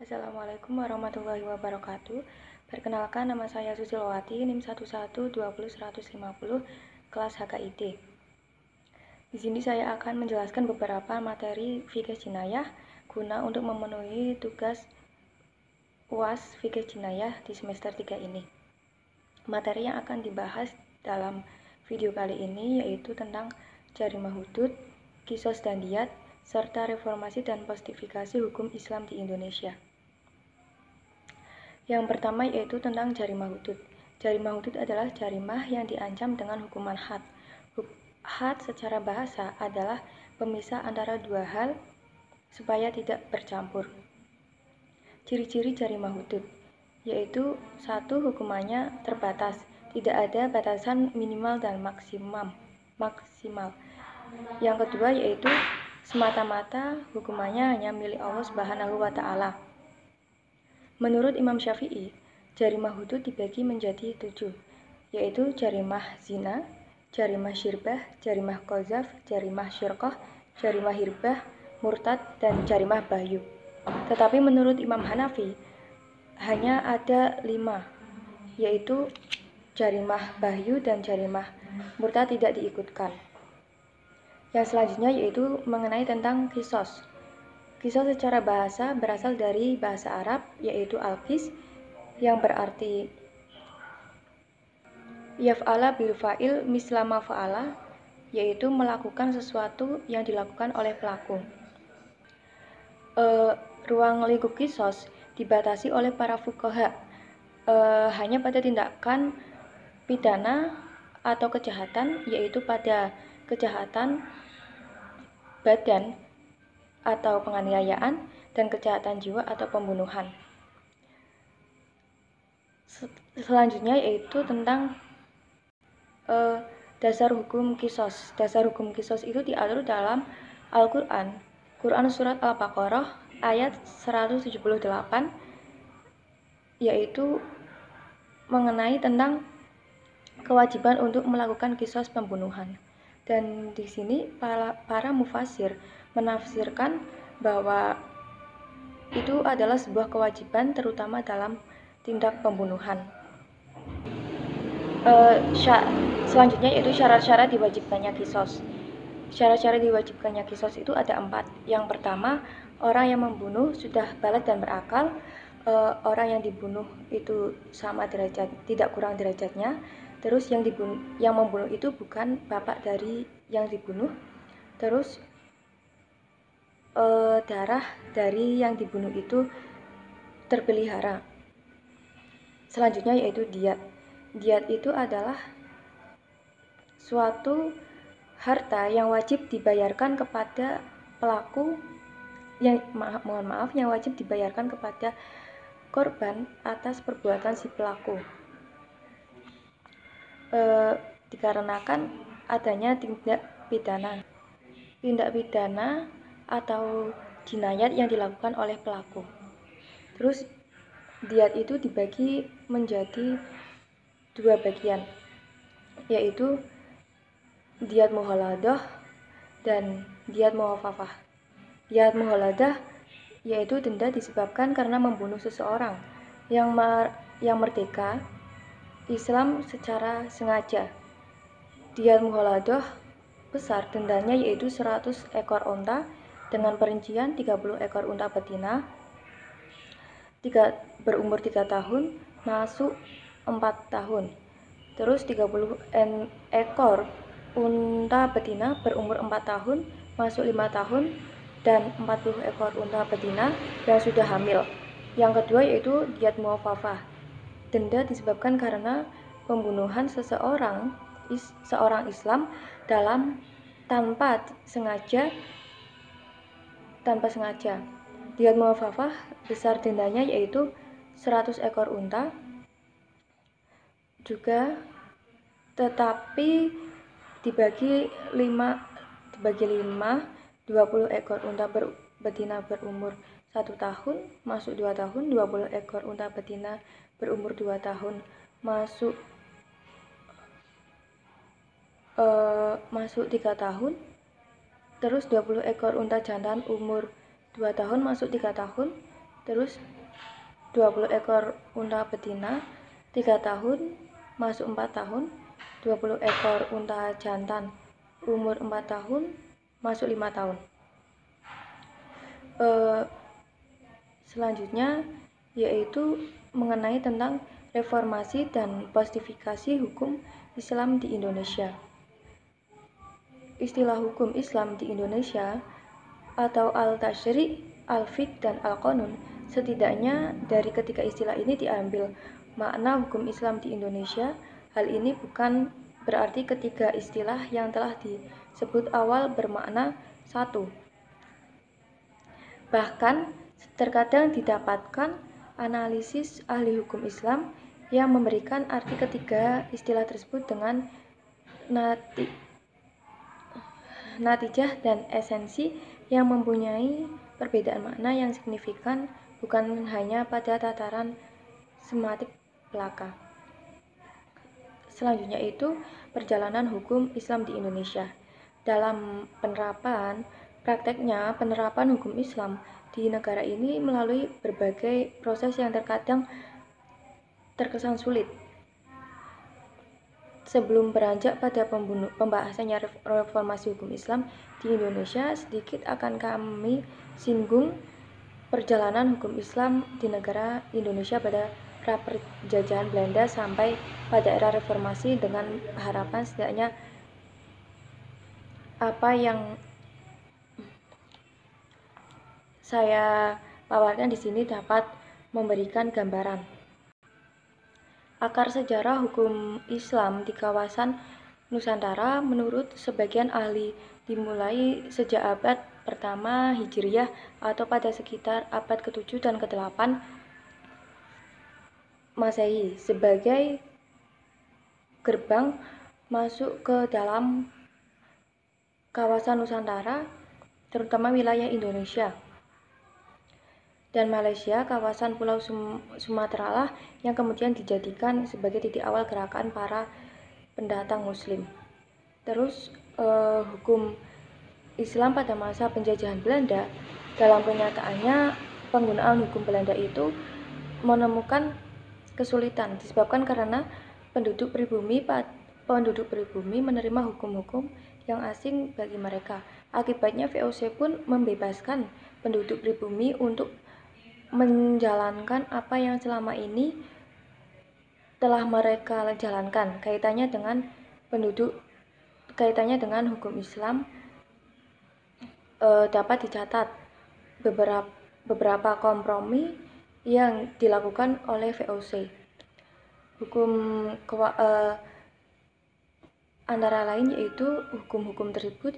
Assalamualaikum warahmatullahi wabarakatuh. Perkenalkan, nama saya Susilowati, NIM 11200150, kelas HKID. Di sini saya akan menjelaskan beberapa materi fikih jinayah guna untuk memenuhi tugas UAS fikih jinayah di semester 3 ini. Materi yang akan dibahas dalam video kali ini yaitu tentang jarimah hudud, qisas dan diyat, serta reformasi dan postifikasi hukum Islam di Indonesia. Yang pertama yaitu tentang jarimah hudud. Jarimah hudud adalah jarimah yang diancam dengan hukuman had. Had secara bahasa adalah pemisah antara dua hal supaya tidak bercampur. Ciri-ciri jarimah hudud yaitu: 1. Hukumannya terbatas, tidak ada batasan minimal dan maksimal. Yang kedua yaitu semata-mata hukumannya hanya milik Allah Subhanahu wa Ta'ala. Menurut Imam Syafi'i, jarimah hudud dibagi menjadi 7, yaitu jarimah zina, jarimah syirbah, jarimah qazaf, jarimah syirqah, jarimah hirbah, murtad, dan jarimah bahyu. Tetapi menurut Imam Hanafi, hanya ada 5, yaitu jarimah bahyu dan jarimah murtad tidak diikutkan. Yang selanjutnya yaitu mengenai tentang qisas. Qisas secara bahasa berasal dari bahasa Arab yaitu al-qis yang berarti yaf'ala bil fa'il mislama fa'ala, yaitu melakukan sesuatu yang dilakukan oleh pelaku. Ruang lingkup qisas dibatasi oleh para fuqaha hanya pada tindakan pidana atau kejahatan, yaitu pada kejahatan badan atau penganiayaan dan kejahatan jiwa atau pembunuhan. Selanjutnya yaitu tentang dasar hukum qisas. Dasar hukum qisas itu diatur dalam Al-Quran. Quran surat Al-Baqarah ayat 178, yaitu mengenai tentang kewajiban untuk melakukan qisas pembunuhan. Dan di sini para mufasir menafsirkan bahwa itu adalah sebuah kewajiban terutama dalam tindak pembunuhan. Selanjutnya yaitu syarat-syarat diwajibkannya qisas. Syarat-syarat diwajibkannya qisas itu ada 4. Yang pertama, orang yang membunuh sudah baligh dan berakal. Orang yang dibunuh itu sama derajat, tidak kurang derajatnya. Terus yang membunuh itu bukan bapak dari yang dibunuh. Terus darah dari yang dibunuh itu terpelihara. Selanjutnya yaitu diyat. Diyat itu adalah suatu harta yang wajib dibayarkan kepada pelaku yang wajib dibayarkan kepada korban atas perbuatan si pelaku. Dikarenakan adanya tindak pidana atau jinayat yang dilakukan oleh pelaku. Terus diyat itu dibagi menjadi 2 bagian, yaitu diyat mughaladah dan diyat mukhafafah. Diyat mughaladah yaitu denda disebabkan karena membunuh seseorang yang merdeka Islam secara sengaja. Diyat mughaladah besar dendanya yaitu 100 ekor unta dengan perincian 30 ekor unta betina berumur 3 tahun masuk 4 tahun. Terus 30 ekor unta betina berumur 4 tahun masuk 5 tahun dan 40 ekor unta betina yang sudah hamil. Yang kedua yaitu diyat mukhafafah. Denda disebabkan karena pembunuhan seorang Islam tanpa sengaja. Diyat mukhafafah besar dendanya yaitu 100 ekor unta juga, tetapi dibagi 5, 20 ekor unta betina berumur 1 tahun masuk 2 tahun, 20 ekor unta betina berumur 2 tahun masuk 3 tahun. Terus 20 ekor unta jantan umur 2 tahun masuk 3 tahun Terus 20 ekor unta betina 3 tahun masuk 4 tahun, 20 ekor unta jantan umur 4 tahun masuk 5 tahun. Selanjutnya yaitu mengenai tentang reformasi dan postifikasi hukum Islam di Indonesia. Istilah hukum Islam di Indonesia atau al-tashri', al-fiqh, dan al-qanun, setidaknya dari ketiga istilah ini diambil makna hukum Islam di Indonesia. Hal ini bukan berarti ketiga istilah yang telah disebut awal bermakna satu. Bahkan terkadang didapatkan analisis ahli hukum Islam yang memberikan arti ketiga istilah tersebut dengan natijah dan esensi yang mempunyai perbedaan makna yang signifikan, bukan hanya pada tataran semantik belaka. Selanjutnya itu perjalanan hukum Islam di Indonesia. Dalam prakteknya penerapan hukum Islam di negara ini melalui berbagai proses yang terkadang terkesan sulit. Sebelum beranjak pada pembahasannya reformasi hukum Islam di Indonesia, sedikit akan kami singgung perjalanan hukum Islam di negara Indonesia pada pra penjajahan Belanda sampai pada era reformasi, dengan harapan setidaknya apa yang saya paparkan di sini dapat memberikan gambaran. Akar sejarah hukum Islam di kawasan Nusantara menurut sebagian ahli dimulai sejak abad pertama Hijriah atau pada sekitar abad ke-7 dan ke-8 Masehi sebagai gerbang masuk ke dalam kawasan Nusantara, terutama wilayah Indonesia dan Malaysia. Kawasan Pulau Sumatera lah yang kemudian dijadikan sebagai titik awal gerakan para pendatang Muslim. Terus hukum Islam pada masa penjajahan Belanda, dalam kenyataannya penggunaan hukum Belanda itu menemukan kesulitan disebabkan karena penduduk pribumi menerima hukum-hukum yang asing bagi mereka. Akibatnya VOC pun membebaskan penduduk pribumi untuk menjalankan apa yang selama ini telah mereka jalankan. Kaitannya dengan hukum Islam dapat dicatat beberapa kompromi yang dilakukan oleh VOC. Antara lain yaitu hukum-hukum tersebut.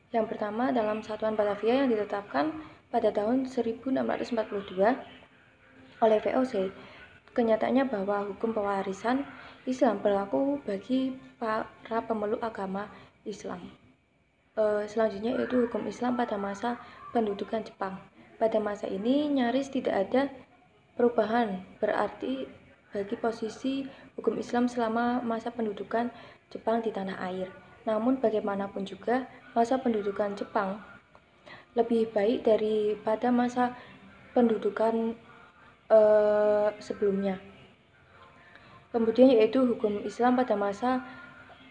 Yang pertama, dalam Satuan Batavia yang ditetapkan pada tahun 1642 oleh VOC, kenyataannya bahwa hukum pewarisan Islam berlaku bagi para pemeluk agama Islam. Selanjutnya yaitu hukum Islam pada masa pendudukan Jepang. Pada masa ini nyaris tidak ada perubahan berarti bagi posisi hukum Islam selama masa pendudukan Jepang di tanah air. Namun bagaimanapun juga masa pendudukan Jepang lebih baik daripada masa pendudukan sebelumnya. Kemudian yaitu hukum Islam pada masa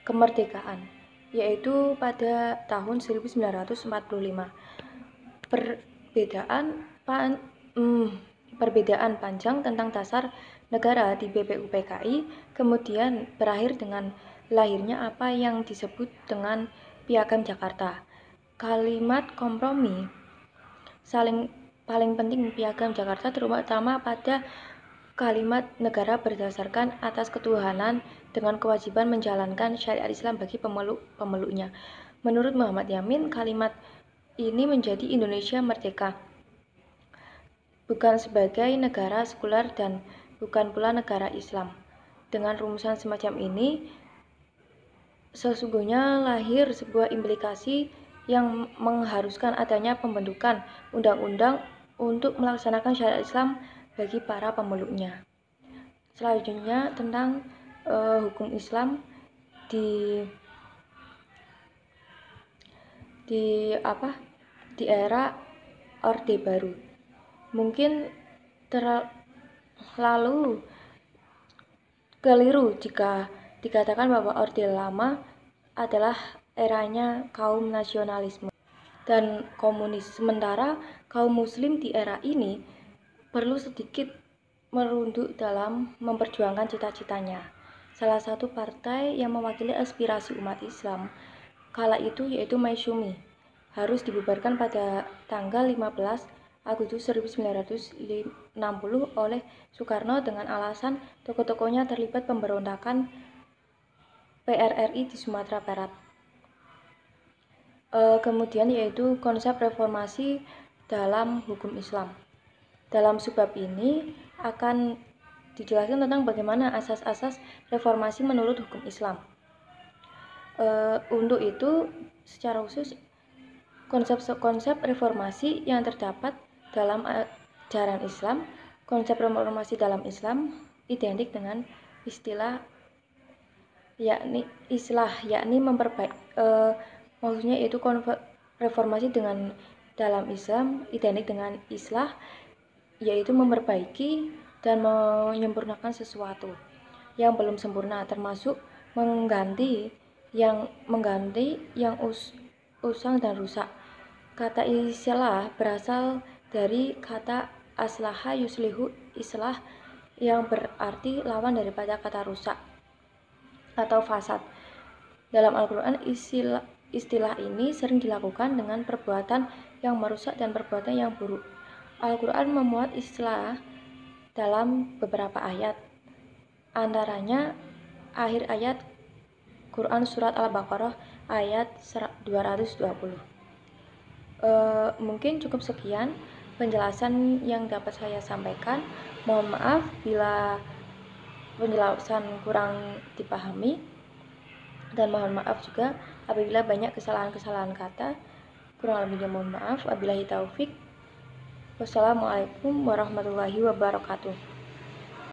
kemerdekaan, yaitu pada tahun 1945. Perbedaan panjang tentang dasar negara di BPUPKI kemudian berakhir dengan lahirnya apa yang disebut dengan Piagam Jakarta. Kalimat kompromi paling penting Piagam Jakarta terutama pada kalimat negara berdasarkan atas ketuhanan dengan kewajiban menjalankan syariat Islam bagi pemeluknya. Menurut Muhammad Yamin, kalimat ini menjadi Indonesia merdeka, bukan sebagai negara sekuler dan bukan pula negara Islam. Dengan rumusan semacam ini, sesungguhnya lahir sebuah implikasi yang mengharuskan adanya pembentukan undang-undang untuk melaksanakan syariat Islam bagi para pemeluknya. Selanjutnya tentang hukum Islam di era Orde Baru. Mungkin terlalu keliru jika dikatakan bahwa Orde Lama adalah eranya kaum nasionalisme dan komunis, sementara kaum muslim di era ini perlu sedikit merunduk dalam memperjuangkan cita-citanya. Salah satu partai yang mewakili aspirasi umat Islam kala itu yaitu Masyumi harus dibubarkan pada tanggal 15 Agustus 1960 oleh Soekarno dengan alasan tokoh-tokohnya terlibat pemberontakan PRRI di Sumatera Barat. Kemudian yaitu konsep reformasi dalam hukum Islam. Dalam subbab ini akan dijelaskan tentang bagaimana asas-asas reformasi menurut hukum Islam. Untuk itu secara khusus konsep reformasi yang terdapat dalam ajaran Islam, konsep reformasi dalam Islam identik dengan istilah yakni maksudnya yaitu reformasi dengan dalam Islam identik dengan islah, yaitu memperbaiki dan menyempurnakan sesuatu yang belum sempurna, termasuk mengganti yang usang dan rusak. Kata islah berasal dari kata aslaha yuslihu islah yang berarti lawan daripada kata rusak atau fasad. Dalam Al-Quran istilah ini sering dilakukan dengan perbuatan yang merusak dan perbuatan yang buruk. Al-Quran memuat istilah dalam beberapa ayat, antaranya akhir ayat Quran Surat Al-Baqarah ayat 220. Mungkin cukup sekian penjelasan yang dapat saya sampaikan. Mohon maaf bila penjelasan kurang dipahami, dan mohon maaf juga apabila banyak kesalahan-kesalahan kata. Kurang lebihnya mohon maaf. Wabillahi taufik. Wassalamualaikum warahmatullahi wabarakatuh.